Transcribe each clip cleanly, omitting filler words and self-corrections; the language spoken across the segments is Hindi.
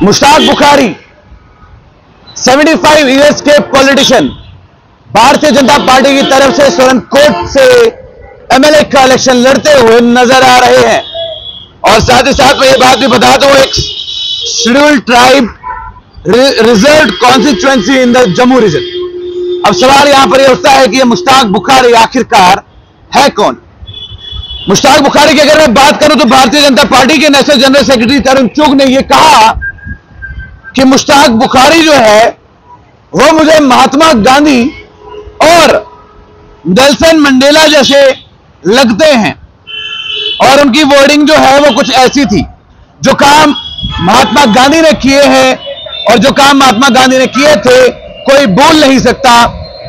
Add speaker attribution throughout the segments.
Speaker 1: मुश्ताक बुखारी 75 ईयर्स के पॉलिटिशियन भारतीय जनता पार्टी की तरफ से सुरनकोट से एमएलए का इलेक्शन लड़ते हुए नजर आ रहे हैं। और साथ ही साथ मैं ये बात भी बता दूं, एक scheduled tribe reserve constituency in the Jammu region. अब सवाल यहां पर यह उठता है कि ये मुश्ताक बुखारी आखिरकार है कौन। मुश्ताक बुखारी की अगर मैं बात करूं तो भारतीय जनता पार्टी के नेशनल जनरल सेक्रेटरी तरुण चुग ने यह कहा कि मुश्ताक बुखारी जो है वो मुझे महात्मा गांधी और नेल्सन मंडेला जैसे लगते हैं। और उनकी वर्डिंग जो है वो कुछ ऐसी थी, जो काम महात्मा गांधी ने किए हैं और जो काम महात्मा गांधी ने किए थे कोई भूल नहीं सकता।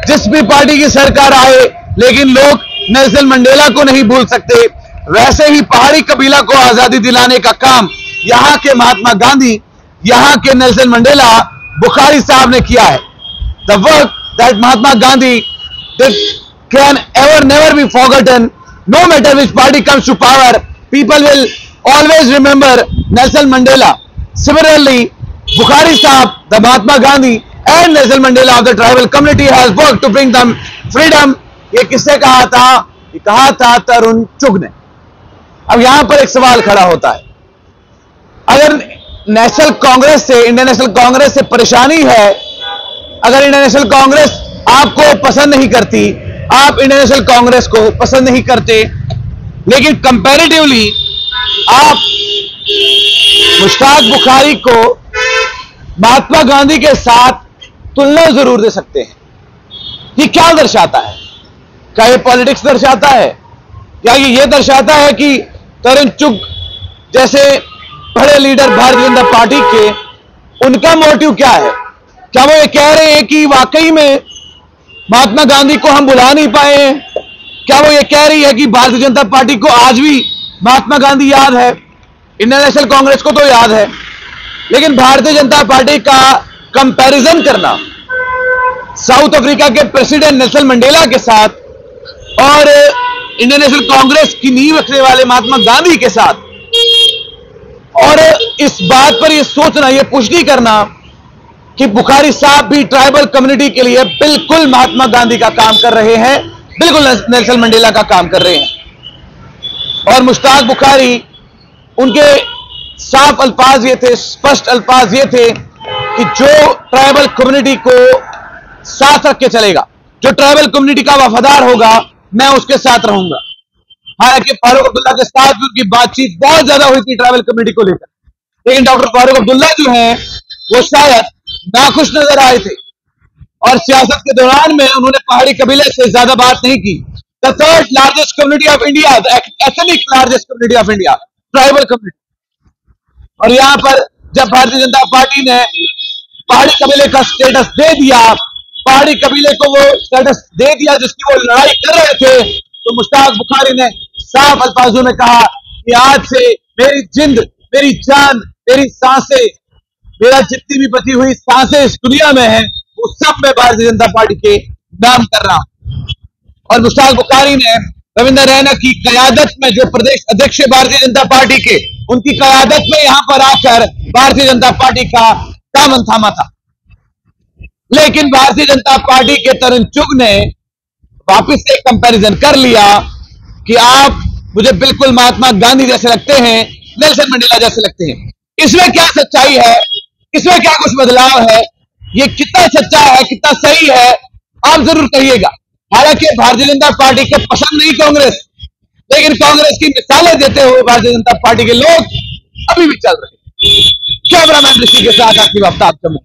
Speaker 1: जिस भी पार्टी की सरकार आए, लेकिन लोग नेल्सन मंडेला को नहीं भूल सकते। वैसे ही पहाड़ी कबीला को आजादी दिलाने का काम यहां के महात्मा गांधी, यहां के नेल्सन मंडेला, बुखारी साहब ने किया है। The work that Mahatma Gandhi did can ever never be forgotten. No matter which party comes to power, people will always remember Nelson Mandela. Similarly, Bukhari Sahab, the Mahatma Gandhi and Nelson Mandela of the tribal community has worked to bring them freedom. ये किसने कहा था? ये कहा था तरुण चुग ने। अब यहां पर एक सवाल खड़ा होता है, अगर नेशनल कांग्रेस से, इंडियन नेशनल कांग्रेस से परेशानी है, अगर इंडियन नेशनल कांग्रेस आपको पसंद नहीं करती, आप इंडियन नेशनल कांग्रेस को पसंद नहीं करते, लेकिन कंपैरेटिवली आप मुश्ताक बुखारी को महात्मा गांधी के साथ तुलना जरूर दे सकते हैं। ये क्या दर्शाता है? क्या ये पॉलिटिक्स दर्शाता है? क्या ये दर्शाता है कि तरुण चुग जैसे बड़े लीडर भारतीय जनता पार्टी के, उनका मोटिव क्या है? क्या वो ये कह रहे हैं कि वाकई में महात्मा गांधी को हम बुला नहीं पाए हैं? क्या वो ये कह रही है कि भारतीय जनता पार्टी को आज भी महात्मा गांधी याद है? इंडियन नेशनल कांग्रेस को तो याद है, लेकिन भारतीय जनता पार्टी का कंपैरिजन करना साउथ अफ्रीका के प्रेसिडेंट नेल्सन मंडेला के साथ और इंडियन नेशनल कांग्रेस की नींव रखने वाले महात्मा गांधी के साथ, और इस बात पर यह सोचना, यह पुष्टि करना कि बुखारी साहब भी ट्राइबल कम्युनिटी के लिए बिल्कुल महात्मा गांधी का काम कर रहे हैं, बिल्कुल नेल्सन मंडेला का काम कर रहे हैं। और मुश्ताक बुखारी, उनके साफ अल्फाज ये थे, स्पष्ट अल्फाज ये थे कि जो ट्राइबल कम्युनिटी को साथ रख के चलेगा, जो ट्राइबल कम्युनिटी का वफादार होगा, मैं उसके साथ रहूंगा। हालांकि फारूक अब्दुल्ला के साथ भी उनकी बातचीत बहुत ज्यादा हुई थी ट्राइबल कम्युनिटी को लेकर, लेकिन डॉक्टर फारूक अब्दुल्ला जो हैं वो शायद नाखुश नजर आए थे और सियासत के दौरान में उन्होंने पहाड़ी कबीले से ज्यादा बात नहीं की। The third largest community of India, ethnic largest community of India, tribal community. और यहां पर जब भारतीय जनता पार्टी ने पहाड़ी कबीले का स्टेटस दे दिया, पहाड़ी कबीले को वो स्टेटस दे दिया जिसकी वो लड़ाई कर रहे थे, तो मुश्ताक बुखारी ने साफ अल्फाजों में कहा कि आज से मेरी जिंद, मेरी जान, मेरी सांसें, मेरा जितनी भी बची हुई सांसें इस दुनिया में है, वो सब मैं भारतीय जनता पार्टी के नाम कर रहा हूं। और मुश्ताक बुखारी ने रविंद्र रैना की कयादत में, जो प्रदेश अध्यक्ष है भारतीय जनता पार्टी के, उनकी कयादत में यहां पर आकर भारतीय जनता पार्टी का दामन थामा था। लेकिन भारतीय जनता पार्टी के तरुण चुग ने वापिस से कंपैरिजन कर लिया कि आप मुझे बिल्कुल महात्मा गांधी जैसे लगते हैं, नेल्सन मंडेला जैसे लगते हैं। इसमें क्या सच्चाई है? इसमें क्या कुछ बदलाव है? ये कितना सच्चा है, कितना सही है, आप जरूर कहिएगा। हालांकि भारतीय जनता पार्टी को पसंद नहीं कांग्रेस, लेकिन कांग्रेस की मिसालें देते हुए भारतीय जनता पार्टी के लोग अभी भी चल रहे हैं। कैमरामैन ऋषि के साथ आपकी आफ्ताब जम्मू।